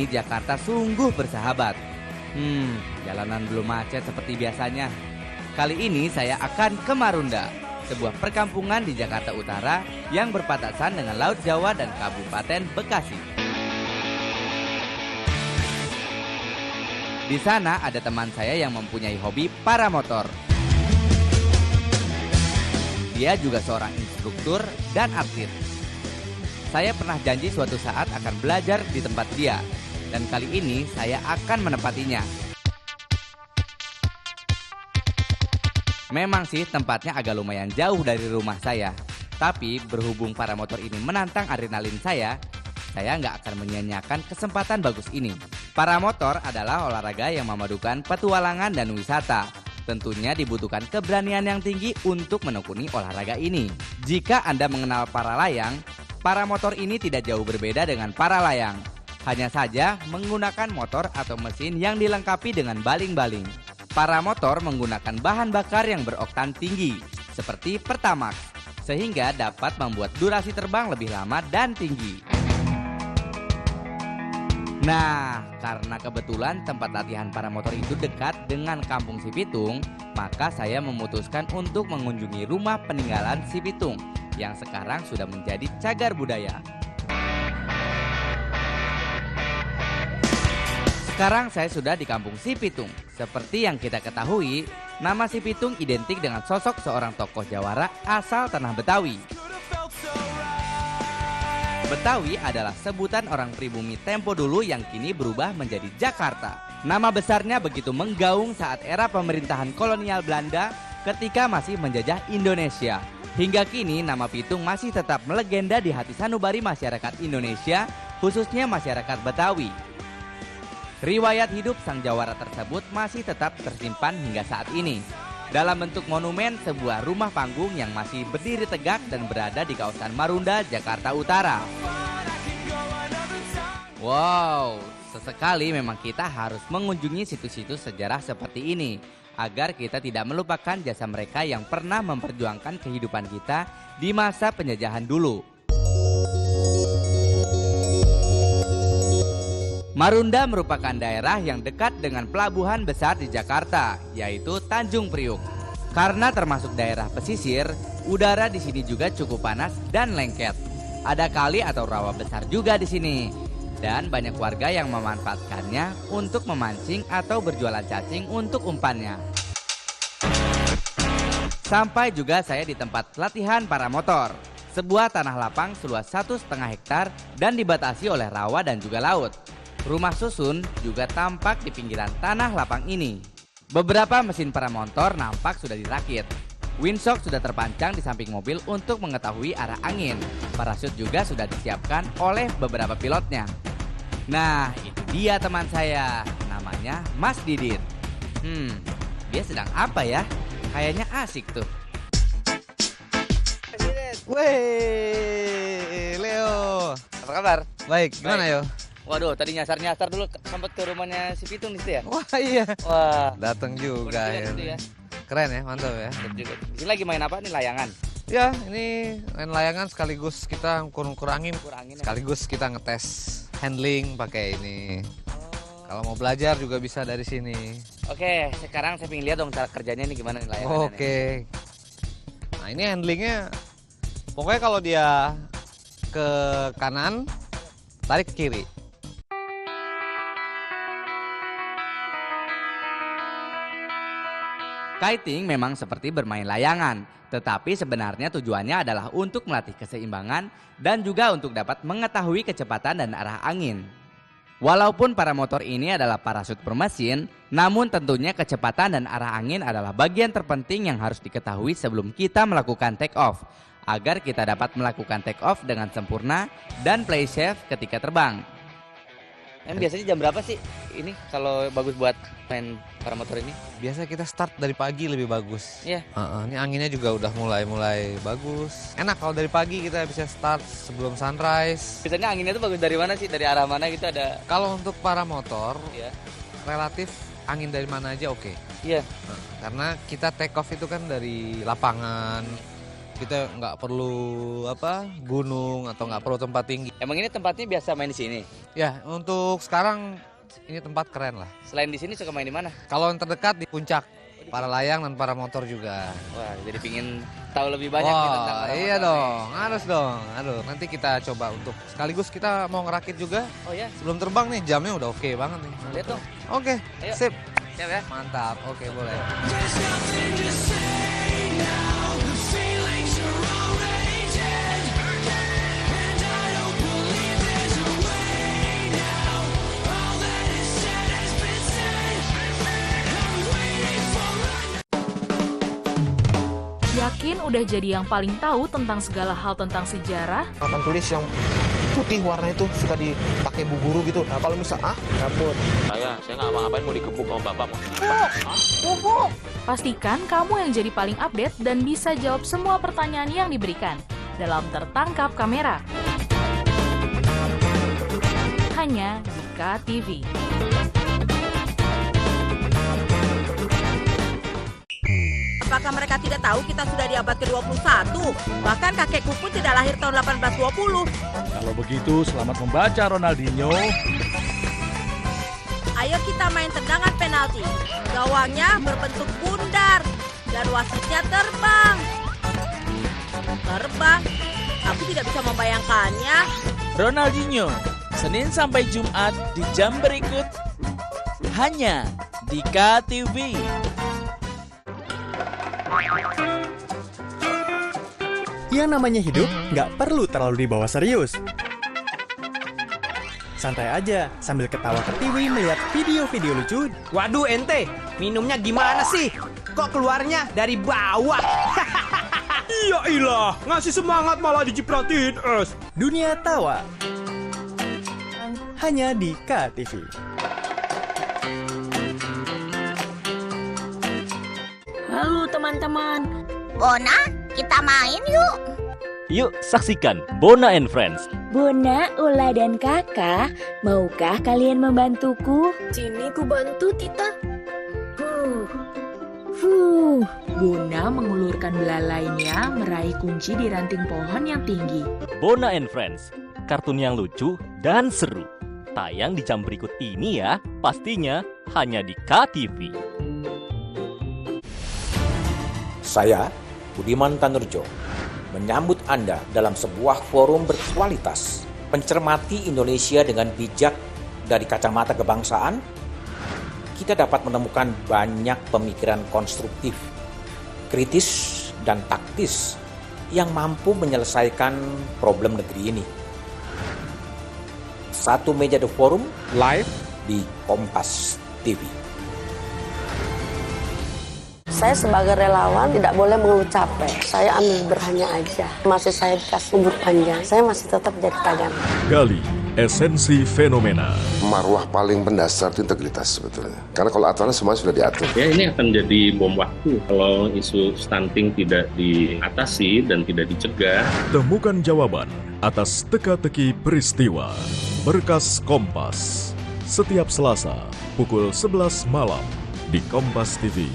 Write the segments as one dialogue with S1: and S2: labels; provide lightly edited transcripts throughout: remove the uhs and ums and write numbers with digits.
S1: ini Jakarta sungguh bersahabat. Jalanan belum macet seperti biasanya. Kali ini saya akan ke Marunda, sebuah perkampungan di Jakarta Utara yang berbatasan dengan Laut Jawa dan Kabupaten Bekasi. Di sana ada teman saya yang mempunyai hobi paramotor. Dia juga seorang instruktur dan atlet. Saya pernah janji suatu saat akan belajar di tempat dia, dan kali ini saya akan menepatinya. Memang sih tempatnya agak lumayan jauh dari rumah saya, tapi berhubung paramotor ini menantang adrenalin saya nggak akan menyia-nyiakan kesempatan bagus ini. Paramotor adalah olahraga yang memadukan petualangan dan wisata. Tentunya dibutuhkan keberanian yang tinggi untuk menekuni olahraga ini. Jika Anda mengenal para layang, paramotor ini tidak jauh berbeda dengan para layang. Hanya saja menggunakan motor atau mesin yang dilengkapi dengan baling-baling. Paramotor menggunakan bahan bakar yang beroktan tinggi, seperti Pertamax, sehingga dapat membuat durasi terbang lebih lama dan tinggi. Nah, karena kebetulan tempat latihan paramotor itu dekat dengan kampung Sipitung, maka saya memutuskan untuk mengunjungi rumah peninggalan Sipitung yang sekarang sudah menjadi cagar budaya. Sekarang saya sudah di kampung Sipitung. Seperti yang kita ketahui, nama Sipitung identik dengan sosok seorang tokoh Jawara asal tanah Betawi. Betawi adalah sebutan orang pribumi tempo dulu yang kini berubah menjadi Jakarta. Nama besarnya begitu menggaung saat era pemerintahan kolonial Belanda ketika masih menjajah Indonesia. Hingga kini nama Pitung masih tetap melegenda di hati sanubari masyarakat Indonesia, khususnya masyarakat Betawi. Riwayat hidup sang Jawara tersebut masih tetap tersimpan hingga saat ini dalam bentuk monumen sebuah rumah panggung yang masih berdiri tegak dan berada di kawasan Marunda, Jakarta Utara. Wow, sesekali memang kita harus mengunjungi situs-situs sejarah seperti ini agar kita tidak melupakan jasa mereka yang pernah memperjuangkan kehidupan kita di masa penjajahan dulu. Marunda merupakan daerah yang dekat dengan pelabuhan besar di Jakarta, yaitu Tanjung Priuk. Karena termasuk daerah pesisir, udara di sini juga cukup panas dan lengket. Ada kali atau rawa besar juga di sini, dan banyak warga yang memanfaatkannya untuk memancing atau berjualan cacing untuk umpannya. Sampai juga saya di tempat latihan paramotor, sebuah tanah lapang seluas 1,5 hektar dan dibatasi oleh rawa dan juga laut. Rumah susun juga tampak di pinggiran tanah lapang ini. Beberapa mesin paramotor nampak sudah dirakit. Windshock sudah terpancang di samping mobil untuk mengetahui arah angin. Parasut juga sudah disiapkan oleh beberapa pilotnya. Nah, itu dia teman saya. Namanya Mas Didit. Dia sedang apa ya? Kayaknya asik tuh.
S2: Wey, Leo.
S1: Apa kabar?
S2: Baik, gimana yo?
S1: Waduh, tadi nyasar-nyasar dulu sempat ke rumahnya si Pitung di situ ya?
S2: Wah iya.
S1: Wah,
S2: Datang juga ya.
S1: ya.
S2: Keren ya, mantap ya.
S1: Juga. Di sini lagi main apa nih, layangan?
S2: Ya, ini main layangan sekaligus kita ukur-ukur angin.
S1: Kurangin ya.
S2: Sekaligus kita ngetes handling pakai ini. Kalau mau belajar juga bisa dari sini.
S1: Oke, sekarang saya pengen lihat dong cara kerjanya ini gimana nih layangan.
S2: Oke. Nah, ini handlingnya pokoknya kalau dia ke kanan, tarik ke kiri.
S1: Kiting memang seperti bermain layangan, tetapi sebenarnya tujuannya adalah untuk melatih keseimbangan dan juga untuk dapat mengetahui kecepatan dan arah angin. Walaupun paramotor ini adalah parasut bermesin, namun tentunya kecepatan dan arah angin adalah bagian terpenting yang harus diketahui sebelum kita melakukan take off, agar kita dapat melakukan take off dengan sempurna dan play safe ketika terbang. Biasanya jam berapa sih ini kalau bagus buat main paramotor ini?
S2: Biasa kita start dari pagi lebih bagus.
S1: Iya.
S2: Ini anginnya juga udah mulai bagus. Enak kalau dari pagi kita bisa start sebelum sunrise.
S1: Biasanya anginnya tuh bagus dari mana sih? Dari arah mana gitu ada?
S2: Kalau untuk paramotor,
S1: Iya.
S2: relatif angin dari mana aja oke.
S1: Iya.
S2: Karena kita take off itu kan dari lapangan, Kita nggak perlu gunung atau nggak perlu tempat tinggi.
S1: Emang ini tempatnya biasa main di sini?
S2: Ya, untuk sekarang ini tempat keren lah.
S1: Selain di sini suka main di mana?
S2: Kalau yang terdekat di puncak, para layang dan para motor juga.
S1: Wah, jadi pingin tahu lebih banyak nih tentang
S2: Wah,
S1: para
S2: iya
S1: motor
S2: dong, harus dong. Aduh, nanti kita coba untuk sekaligus kita mau ngerakit juga.
S1: nih. Oh ya,
S2: Sebelum terbang nih, jamnya udah oke banget nih.
S1: lihat dong.
S2: Oke,
S1: Ayo.
S2: sip.
S1: Siap ya.
S2: Mantap, oke boleh.
S3: Yakin udah jadi yang paling tahu tentang segala hal tentang sejarah?
S4: Papan tulis yang putih warna itu suka dipakai bu guru gitu. Nah kalau misal cabut.
S5: Saya nggak ngapain mau dikebuk sama bapak.
S3: Pastikan kamu yang jadi paling update dan bisa jawab semua pertanyaan yang diberikan dalam Tertangkap Kamera. Hanya di KTV.
S6: Apakah mereka tidak tahu kita sudah di abad ke-21? Bahkan kakekku pun tidak lahir tahun 1820.
S7: Kalau begitu, selamat membaca Ronaldinho.
S6: Ayo kita main tendangan penalti. Gawangnya berbentuk bundar dan wasitnya terbang. Terbang? Aku tidak bisa membayangkannya.
S8: Ronaldinho, Senin sampai Jumat di jam berikut. Hanya di KTV.
S9: Yang namanya hidup nggak perlu terlalu dibawa serius. Santai aja sambil ketawa ke TV melihat video-video lucu.
S10: Waduh ente, minumnya gimana sih? Kok keluarnya dari bawah?
S7: Iya ilah, ngasih semangat malah dicipratin es.
S9: Dunia tawa. Hanya di KTV.
S11: Halo teman-teman. Bona, kita main yuk.
S12: Yuk saksikan Bona and Friends.
S11: Bona, Ula, dan Kakak, maukah kalian membantuku?
S13: Sini ku bantu, Tita.
S3: Bona mengulurkan belalainya meraih kunci di ranting pohon yang tinggi.
S12: Bona and Friends, kartun yang lucu dan seru. Tayang di jam berikut ini ya, pastinya hanya di KTV.
S14: Saya, Budiman Tanurjo, menyambut Anda dalam sebuah forum berkualitas, mencermati Indonesia dengan bijak dari kacamata kebangsaan. Kita dapat menemukan banyak pemikiran konstruktif, kritis, dan taktis yang mampu menyelesaikan problem negeri ini. Satu meja The Forum live di Kompas TV.
S13: Saya sebagai relawan tidak boleh mengeluh capek. Saya ambil berhanya aja. Masih saya dikasih umur panjang, saya masih tetap jadi tagana.
S15: Gali esensi fenomena.
S16: Marwah paling mendasar itu integritas sebetulnya. Karena kalau aturannya semua sudah diatur.
S17: Ya ini akan jadi bom waktu kalau isu stunting tidak diatasi dan tidak dicegah.
S15: Temukan jawaban atas teka-teki peristiwa. Berkas Kompas. Setiap Selasa pukul 11 malam di Kompas TV.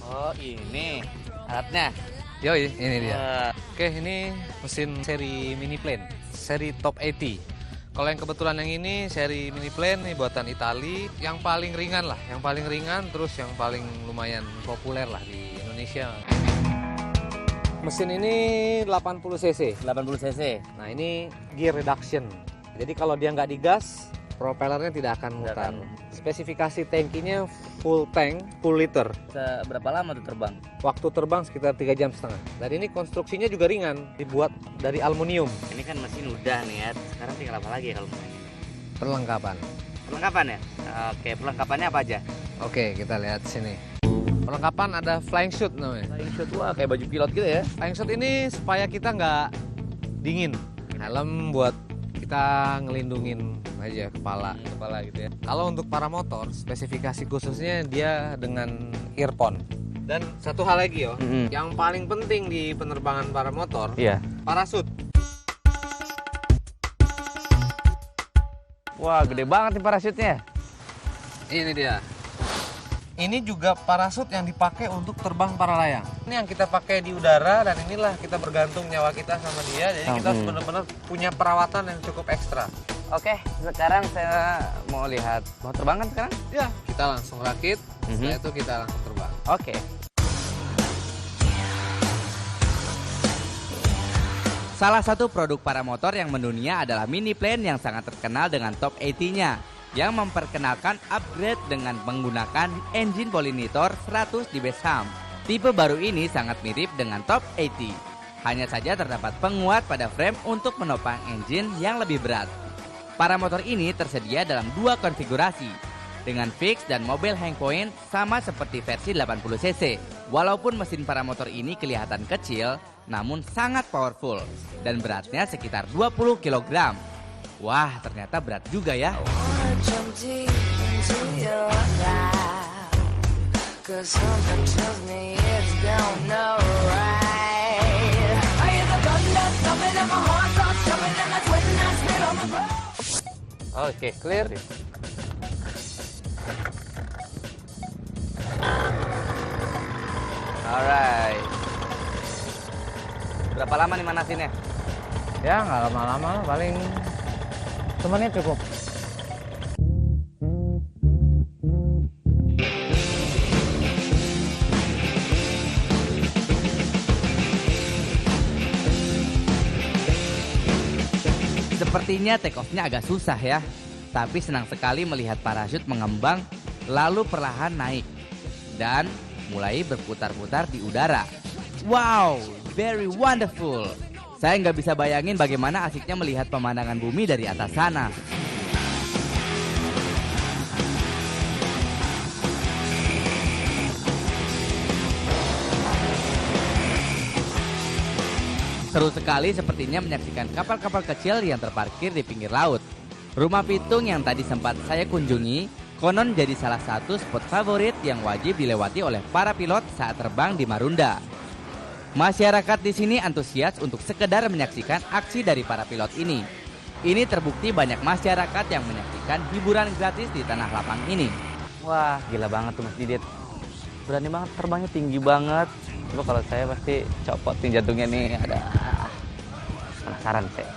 S1: Oh ini alatnya.
S2: Yoi, ini dia. Oke, ini mesin seri mini plane, seri top 80. Kalau yang kebetulan yang ini seri mini plane nih buatan Itali, yang paling ringan lah, terus yang paling lumayan populer lah di Indonesia. Mesin ini 80 cc.
S1: 80 cc.
S2: Nah, ini gear reduction. Jadi kalau dia nggak digas, propellernya tidak akan mutar. Spesifikasi tankinya full tank, full liter.
S1: Berapa lama tuh terbang?
S2: Waktu terbang sekitar 3,5 jam. Dan ini konstruksinya juga ringan, dibuat dari aluminium.
S1: Ini kan mesin udah nih ya. Sekarang tinggal apa lagi ya kalau mau?
S2: Perlengkapan.
S1: Perlengkapan ya? Oke, perlengkapannya apa aja?
S2: Oke, kita lihat sini. Perlengkapan ada flying suit namanya.
S1: Flying suit wah kayak baju pilot gitu ya.
S2: Flying suit ini supaya kita nggak dingin. Helm buat kita ngelindungin aja kepala gitu ya. Kalau untuk paramotor, spesifikasi khususnya dia dengan earphone. Dan satu hal lagi yang paling penting di penerbangan paramotor, parasut.
S1: Wah, gede banget nih parasutnya.
S2: Ini dia. Ini juga parasut yang dipakai untuk terbang para layang. Ini yang kita pakai di udara dan inilah kita bergantung nyawa kita sama dia. Jadi kita benar-benar punya perawatan yang cukup ekstra.
S1: Oke, sekarang saya mau lihat. Mau terbang kan sekarang?
S2: Ya, kita langsung rakit. Setelah itu kita langsung terbang.
S1: Oke. Salah satu produk paramotor yang mendunia adalah mini plane yang sangat terkenal dengan top 80-nya. Yang memperkenalkan upgrade dengan menggunakan engine pollinator 100 di base hump. Tipe baru ini sangat mirip dengan top 80. Hanya saja terdapat penguat pada frame untuk menopang engine yang lebih berat. Paramotor ini tersedia dalam 2 konfigurasi, dengan fix dan mobile hang point sama seperti versi 80cc. Walaupun mesin paramotor ini kelihatan kecil, namun sangat powerful dan beratnya sekitar 20 kg. Wah, ternyata berat juga ya.
S2: Oke, clear.
S1: Alright. Berapa lama nih manasinnya?
S2: Ya, nggak lama-lama, paling semenit cukup.
S1: Sepertinya take off-nya agak susah ya. Tapi senang sekali melihat parachute mengembang lalu perlahan naik dan mulai berputar-putar di udara. Wow, very wonderful. Saya nggak bisa bayangin bagaimana asiknya melihat pemandangan bumi dari atas sana. Seru sekali sepertinya menyaksikan kapal-kapal kecil yang terparkir di pinggir laut. Rumah Pitung yang tadi sempat saya kunjungi, konon jadi salah satu spot favorit yang wajib dilewati oleh para pilot saat terbang di Marunda. Masyarakat di sini antusias untuk sekedar menyaksikan aksi dari para pilot ini. Ini terbukti banyak masyarakat yang menyaksikan hiburan gratis di tanah lapang ini. Wah, gila banget tuh Mas Didit. Berani banget, terbangnya tinggi banget. Coba kalau saya pasti copotin jantungnya nih, ada penasaran saya.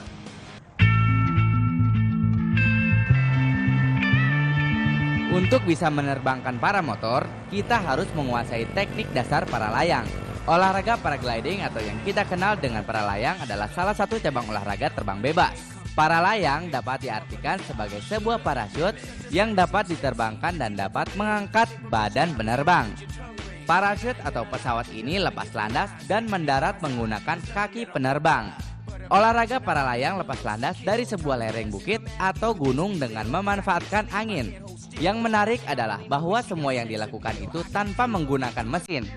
S1: Untuk bisa menerbangkan paramotor, kita harus menguasai teknik dasar para layang. Olahraga paragliding atau yang kita kenal dengan para layang adalah salah satu cabang olahraga terbang bebas. Para layang dapat diartikan sebagai sebuah parasut yang dapat diterbangkan dan dapat mengangkat badan penerbang. Parasut atau pesawat ini lepas landas dan mendarat menggunakan kaki penerbang. Olahraga para layang lepas landas dari sebuah lereng bukit atau gunung dengan memanfaatkan angin. Yang menarik adalah bahwa semua yang dilakukan itu tanpa menggunakan mesin.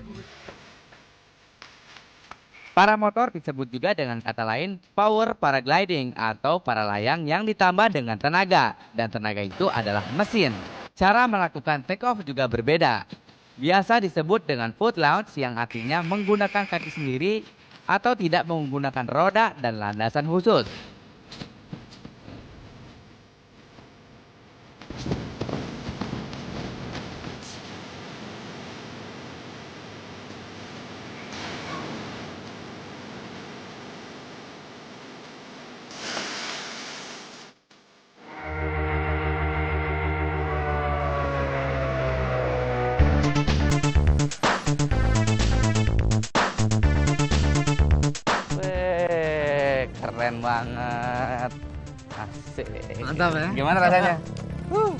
S1: Paramotor disebut juga dengan kata lain power paragliding atau para layang yang ditambah dengan tenaga, dan tenaga itu adalah mesin. Cara melakukan take off juga berbeda. Biasa disebut dengan foot launch yang artinya menggunakan kaki sendiri atau tidak menggunakan roda dan landasan khusus. Keren banget, asik.
S2: Mantap ya.
S1: Gimana rasanya?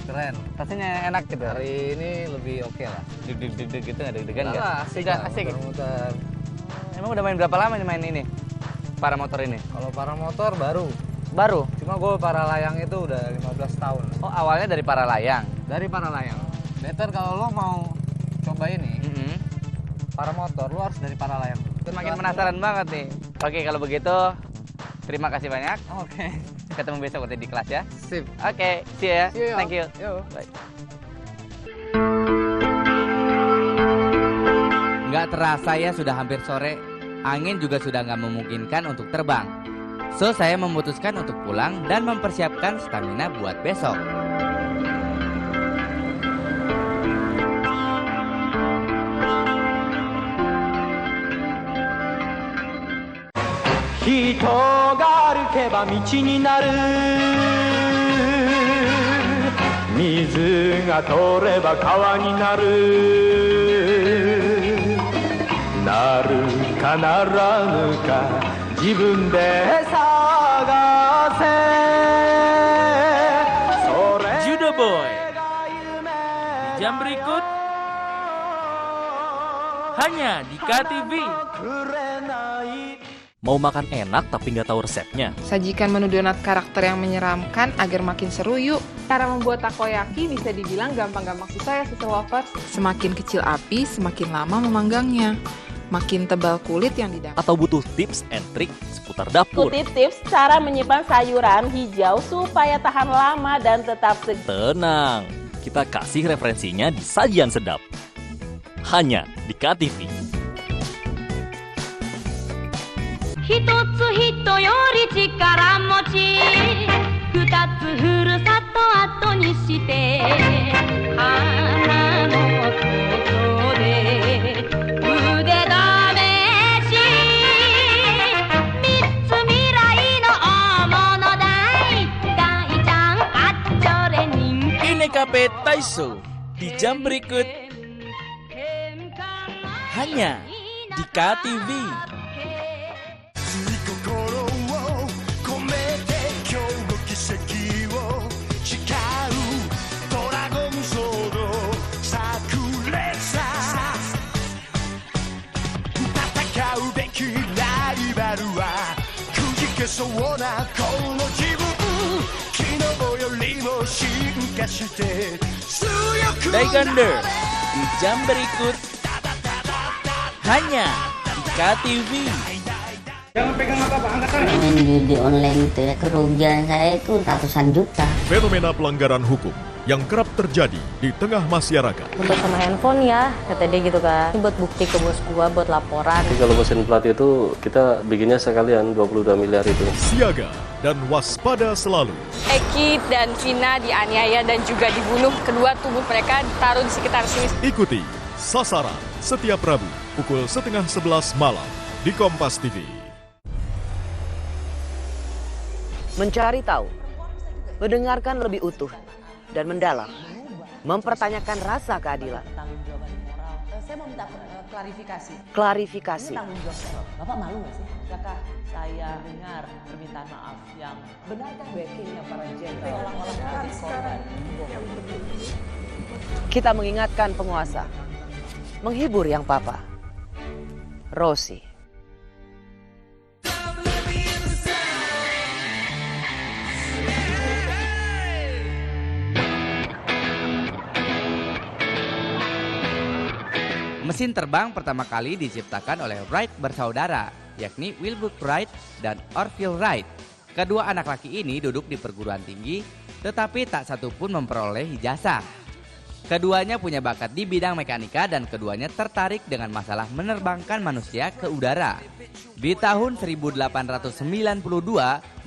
S2: Keren.
S1: Rasanya enak gitu.
S2: Hari ini lebih oke lah.
S1: Deg-deg gitu, nggak deg-degan nggak?
S2: Asik,
S1: asik.
S2: Muter-muter.
S1: Emang udah main berapa lama nih main ini? Paramotor ini?
S2: Kalau paramotor baru.
S1: Baru?
S2: Cuma gue para layang itu udah 15 tahun.
S1: Oh, awalnya dari para layang?
S2: Dari para layang. Better kalau lo mau coba ini, paramotor, lo harus dari para layang.
S1: Makin penasaran banget nih. Oke, kalau begitu terima kasih banyak.
S2: Oke.
S1: ketemu besok waktu di kelas ya.
S10: Sip.
S1: Oke, see you ya.
S10: See you.
S1: Thank you.
S10: Yo.
S1: Bye. Nggak terasa ya sudah hampir sore. Angin juga sudah nggak memungkinkan untuk terbang. So, saya memutuskan untuk pulang dan mempersiapkan stamina buat besok.
S18: Hito ga arukeba michi ni naru, mizu ga toreba kawa ni naru, naruかならぬか自分で探せ。
S8: Judo Boy di jam berikut hanya di KTV.
S12: Mau makan enak tapi nggak tahu resepnya?
S19: Sajikan menu donat karakter yang menyeramkan agar makin seru yuk.
S20: Cara membuat takoyaki bisa dibilang gampang-gampang susah ya, Sister Lovers.
S19: Semakin kecil api, semakin lama memanggangnya. Makin tebal kulit yang didapat.
S12: Atau butuh tips and trik seputar dapur?
S21: Ikuti tips cara menyimpan sayuran hijau supaya tahan lama dan tetap segar.
S12: Tenang, kita kasih referensinya di Sajian Sedap. Hanya di KTV.
S22: 一つ人より力持ち二つふるさと後にして花の外で腕試し三つ未来の大物大大ちゃんあっちょれ人気
S8: Inekape Taiso di jam berikut hanya di KTV. Daikander di jam berikut hanya di KTV.
S23: Jangan pegang apa-apa, angkat tangan.
S13: Main judi online itu ya, kerugian saya itu ratusan juta.
S15: Fenomena pelanggaran hukum yang kerap terjadi di tengah masyarakat.
S24: Untuk sama handphone ya, kata dia gitu kan. Ini buat bukti ke bos gua, buat laporan.
S25: Jadi kalau mesin plat itu kita bikinnya sekalian 22 miliar itu.
S15: Siaga dan waspada selalu.
S26: Eki dan Vina dianiaya dan juga dibunuh. Kedua tubuh mereka ditaruh di sekitar sini.
S15: Ikuti Sasaran setiap Rabu pukul 10:30 malam di Kompas TV.
S10: Mencari tahu, mendengarkan lebih utuh dan mendalam, mempertanyakan rasa keadilan.
S27: Saya mau minta klarifikasi.
S10: Klarifikasi.
S27: Ini tanggung jawab. Bapak malu nggak sih? Apakah saya dengar permintaan maaf yang benarkah backingnya para jenderal orang-orang korban?
S10: Kita mengingatkan penguasa, menghibur yang papa. Rosi.
S1: Mesin terbang pertama kali diciptakan oleh Wright bersaudara, yakni Wilbur Wright dan Orville Wright. Kedua anak laki ini duduk di perguruan tinggi, tetapi tak satu pun memperoleh ijazah. Keduanya punya bakat di bidang mekanika dan keduanya tertarik dengan masalah menerbangkan manusia ke udara. Di tahun 1892,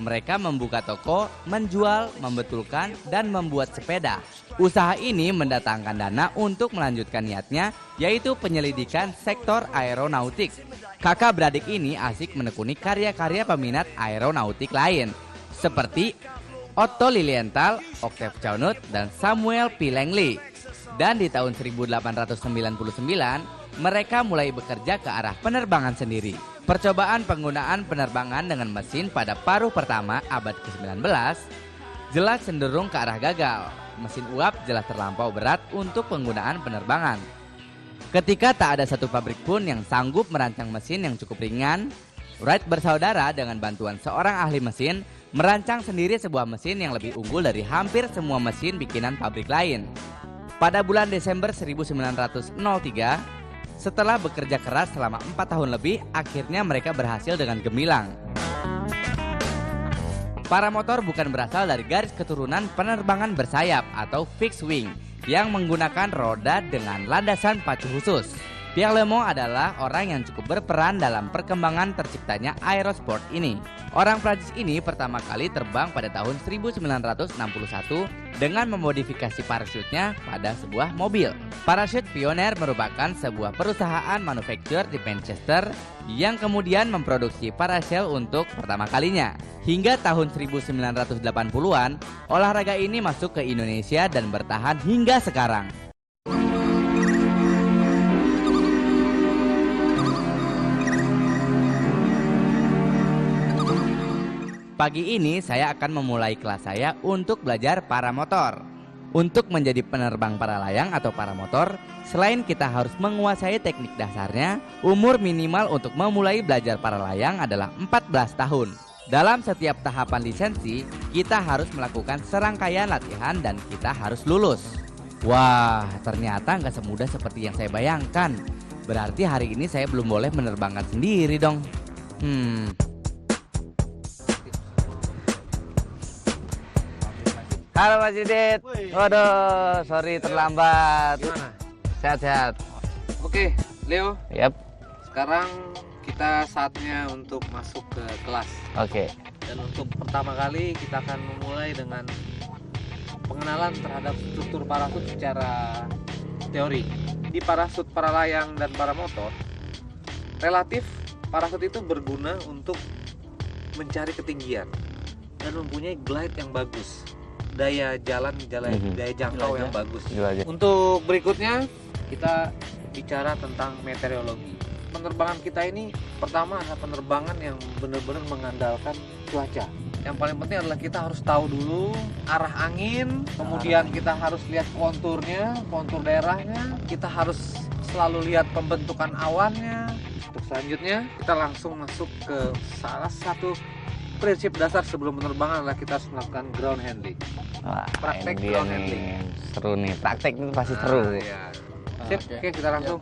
S1: mereka membuka toko, menjual, membetulkan, dan membuat sepeda. Usaha ini mendatangkan dana untuk melanjutkan niatnya, yaitu penyelidikan sektor aeronautik. Kakak beradik ini asik menekuni karya-karya peminat aeronautik lain, seperti Otto Lilienthal, Octave Chounut, dan Samuel P. Langley. Dan di tahun 1899, mereka mulai bekerja ke arah penerbangan sendiri. Percobaan penggunaan penerbangan dengan mesin pada paruh pertama abad ke-19 jelas cenderung ke arah gagal. Mesin uap jelas terlampau berat untuk penggunaan penerbangan. Ketika tak ada satu pabrik pun yang sanggup merancang mesin yang cukup ringan, Wright bersaudara dengan bantuan seorang ahli mesin merancang sendiri sebuah mesin yang lebih unggul dari hampir semua mesin bikinan pabrik lain. Pada bulan Desember 1903, setelah bekerja keras selama 4 tahun lebih, akhirnya mereka berhasil dengan gemilang. Paramotor bukan berasal dari garis keturunan penerbangan bersayap atau fixed wing yang menggunakan roda dengan landasan pacu khusus. Pierre Lemont adalah orang yang cukup berperan dalam perkembangan terciptanya aerosport ini. Orang Prancis ini pertama kali terbang pada tahun 1961 dengan memodifikasi parachute-nya pada sebuah mobil. Parachute Pioneer merupakan sebuah perusahaan manufaktur di Manchester yang kemudian memproduksi parasel untuk pertama kalinya. Hingga tahun 1980-an, olahraga ini masuk ke Indonesia dan bertahan hingga sekarang. Pagi ini saya akan memulai kelas saya untuk belajar paramotor. Untuk menjadi penerbang para layang atau paramotor, selain kita harus menguasai teknik dasarnya, umur minimal untuk memulai belajar para layang adalah 14 tahun. Dalam setiap tahapan lisensi, kita harus melakukan serangkaian latihan dan kita harus lulus. Wah, ternyata nggak semudah seperti yang saya bayangkan. Berarti hari ini saya belum boleh menerbangkan sendiri dong. Halo Mas Didit. Waduh, sorry terlambat.
S2: Gimana?
S1: Sehat-sehat.
S2: Oke, Leo.
S1: Yap.
S2: Sekarang kita saatnya untuk masuk ke kelas.
S1: Oke.
S2: Dan untuk pertama kali kita akan memulai dengan pengenalan terhadap struktur parasut secara teori. Di parasut para layang dan para motor, relatif parasut itu berguna untuk mencari ketinggian dan mempunyai glide yang bagus. Daya jangkau yang bagus. Untuk berikutnya kita bicara tentang meteorologi. Penerbangan kita ini pertama adalah penerbangan yang benar-benar mengandalkan cuaca. Yang paling penting adalah kita harus tahu dulu arah angin, kemudian kita harus lihat konturnya, kontur daerahnya, kita harus selalu lihat pembentukan awannya. Untuk selanjutnya kita langsung masuk ke salah satu prinsip dasar sebelum penerbangan adalah kita harus melakukan ground handling.
S1: Wah,
S2: praktek ground handling.
S1: Seru nih, praktek itu pasti seru.
S2: Iya. Sip, oke kita langsung.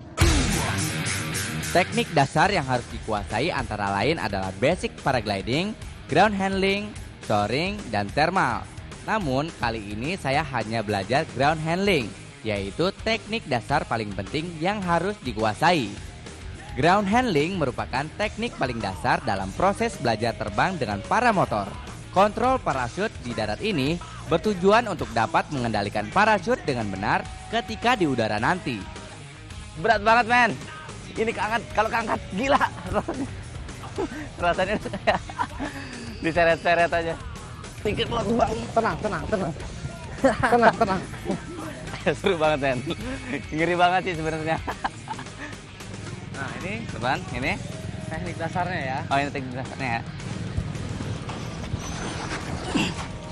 S1: Teknik dasar yang harus dikuasai antara lain adalah basic paragliding, ground handling, soaring, dan thermal. Namun kali ini saya hanya belajar ground handling, yaitu teknik dasar paling penting yang harus dikuasai. Ground handling merupakan teknik paling dasar dalam proses belajar terbang dengan paramotor. Kontrol parachute di darat ini bertujuan untuk dapat mengendalikan parachute dengan benar ketika di udara nanti. Berat banget men. Ini keangkat, kalau keangkat gila rasanya kayak diseret-seret aja. Pikir lo
S2: Tenang.
S1: Seru banget men. Ngeri banget sih sebenarnya.
S2: Nah ini
S1: teman, ini
S2: teknik dasarnya ya.
S1: Oh ini teknik dasarnya ya.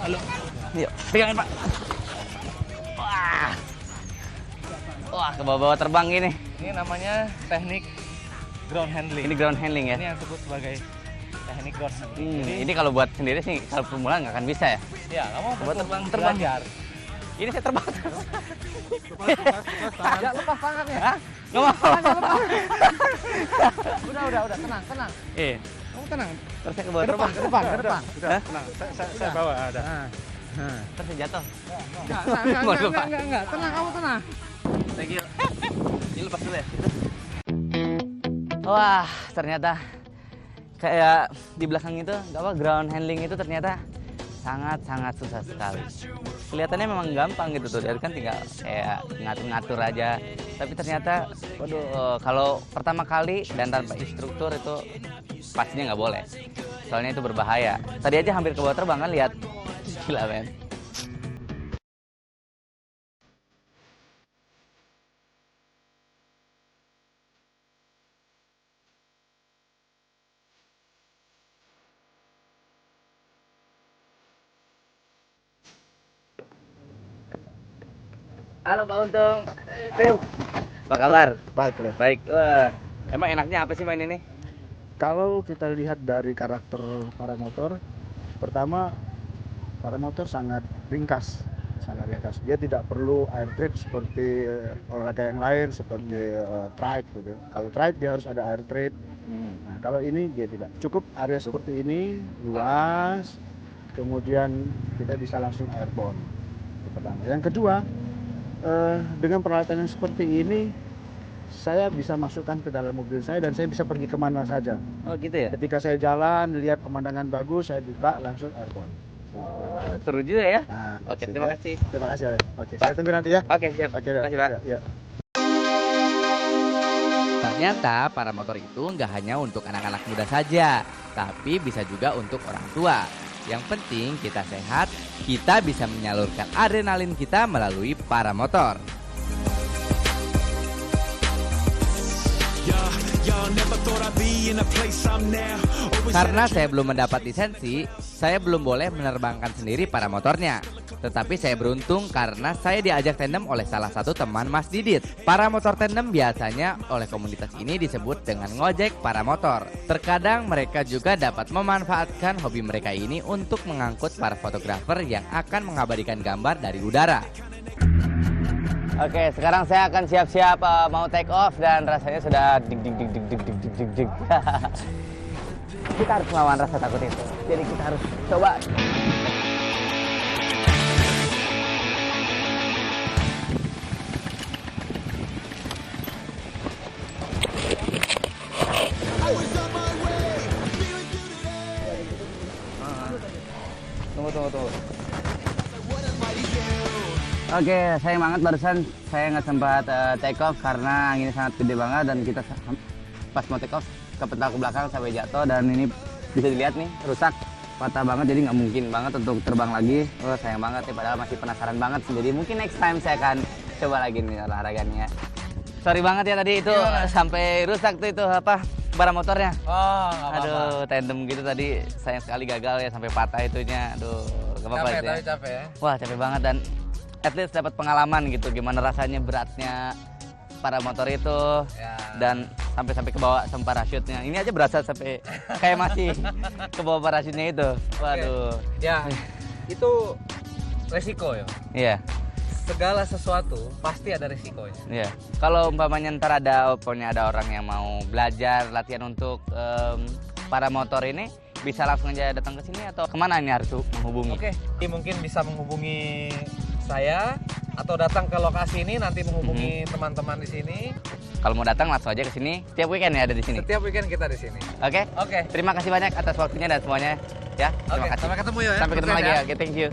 S2: Halo.
S1: Yuk, pegangin Pak. Wah, ke bawah-bawah terbang gini.
S2: Ini namanya teknik ground handling.
S1: Ini ground handling ya?
S2: Ini yang disebut sebagai teknik ground handling. Jadi,
S1: ini kalau buat sendiri sih, kalau pemula nggak akan bisa ya?
S2: Iya, kamu
S1: buat terbang. Ini saya terbang.
S2: Jangan lepas tangannya.
S1: Nggak mau.
S2: Udah, tenang. Kamu tenang.
S1: Terus saya ke bawah terbang.
S2: Ke depan.
S1: Hah?
S2: Saya bawa ada.
S1: Terus saya jatuh.
S2: Enggak. Tenang, kamu tenang.
S1: Thank you. Ini lepas dulu ya. Wah, ternyata kayak di belakang itu, ground handling itu ternyata sangat susah sekali. Kelihatannya memang gampang gitu tuh, kan tinggal kayak ngatur-ngatur aja. Tapi ternyata, waduh, kalau pertama kali dan tanpa instruktur itu pastinya nggak boleh. Soalnya itu berbahaya. Tadi aja hampir ke bawah terbang kan, lihat. Gila men. Halo Pak Untung. Apa kabar? Baik. Wah, emang enaknya apa sih main ini?
S3: Kalau kita lihat dari karakter paramotor, pertama paramotor sangat ringkas. Dia tidak perlu air trade seperti olahraga yang lain seperti trike gitu. Kalau trike dia harus ada air trade. Nah, kalau ini dia tidak. Cukup area seperti ini luas. kemudian kita bisa langsung airborne. Itu pertama. Yang kedua, dengan peralatan yang seperti ini, saya bisa masukkan ke dalam mobil saya dan saya bisa pergi kemana saja.
S1: Oh gitu ya?
S3: Ketika saya jalan, lihat pemandangan bagus, saya buka langsung airborne.
S1: Seru juga ya.
S3: Nah,
S1: Oke, terima kasih.
S3: Terima kasih. Oke, saya tunggu nanti ya.
S1: Oke, siap.
S3: Oke,
S1: Terima kasih, Pak.
S3: Ya.
S1: Ternyata para motor itu nggak hanya untuk anak-anak muda saja, tapi bisa juga untuk orang tua. Yang penting kita sehat, kita bisa menyalurkan adrenalin kita melalui para motor. Karena saya belum mendapat lisensi, saya belum boleh menerbangkan sendiri para motornya. Tetapi saya beruntung karena saya diajak tandem oleh salah satu teman Mas Didit. Para motor tandem biasanya oleh komunitas ini disebut dengan ngojek para motor. Terkadang mereka juga dapat memanfaatkan hobi mereka ini untuk mengangkut para fotografer yang akan mengabadikan gambar dari udara.
S4: Oke, sekarang saya akan siap-siap mau take off dan rasanya sudah dig. Kita harus melawan rasa takut itu. Jadi kita harus coba. Tunggu. Oke, sayang banget barusan saya nggak sempat take off karena anginnya sangat gede banget dan kita pas mau take off kepental ke belakang sampai jatuh dan ini bisa dilihat nih rusak, patah banget jadi nggak mungkin banget untuk terbang lagi. Oh sayang banget ya, padahal masih penasaran banget sih. Jadi mungkin next time saya akan coba lagi nih olahraganya. Sorry banget ya tadi itu sampai rusak tuh itu apa bara motornya.
S2: Oh, nggak apa-apa.
S4: Aduh, tandem gitu tadi sayang sekali gagal ya sampai patah itunya. Aduh, nggak apa-apa
S2: Capek,
S4: itu ya.
S2: tapi capek ya.
S4: Wah capek banget dan at least dapat pengalaman gitu gimana rasanya beratnya para motor itu dan sampai ke bawah sama parachute-nya. Ini aja berasa sampai kayak masih ke bawah parachute-nya itu. Waduh.
S2: Ya, itu resiko ya.
S4: Iya.
S2: Segala sesuatu pasti ada resikonya.
S4: Iya. Kalau umpamanya ntar ada orang yang mau belajar latihan untuk para motor ini, bisa langsung aja datang ke sini atau kemana ini harus menghubungi?
S2: Oke, mungkin bisa menghubungi saya atau datang ke lokasi ini nanti menghubungi teman-teman di sini.
S4: Kalau mau datang langsung aja ke sini. Setiap weekend ya ada di sini.
S2: Setiap weekend kita di sini.
S4: Oke. Terima kasih banyak atas waktunya dan semuanya ya. Terima kasih.
S2: Sampai ketemu ya.
S4: Sampai ketemu lagi ya. Oke, thank you.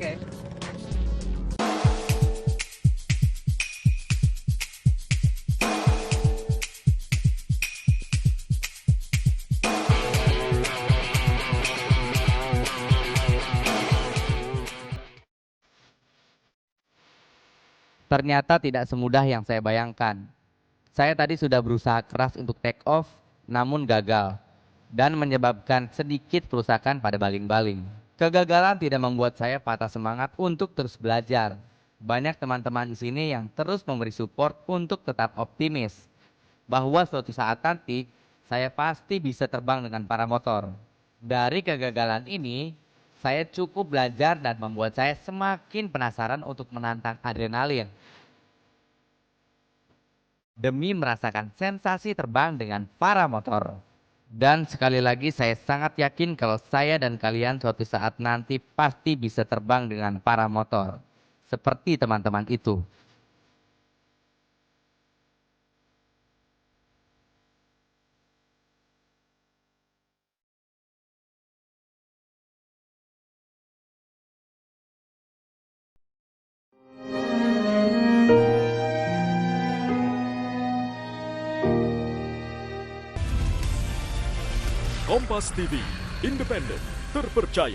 S1: Ternyata tidak semudah yang saya bayangkan. Saya tadi sudah berusaha keras untuk take off, namun gagal. Dan menyebabkan sedikit kerusakan pada baling-baling. Kegagalan tidak membuat saya patah semangat untuk terus belajar. Banyak teman-teman di sini yang terus memberi support untuk tetap optimis. Bahwa suatu saat nanti, saya pasti bisa terbang dengan para motor. Dari kegagalan ini, saya cukup belajar dan membuat saya semakin penasaran untuk menantang adrenalin. Demi merasakan sensasi terbang dengan para motor. Dan sekali lagi saya sangat yakin kalau saya dan kalian suatu saat nanti pasti bisa terbang dengan para motor. Seperti teman-teman itu.
S15: Kompas TV, independen, terpercaya,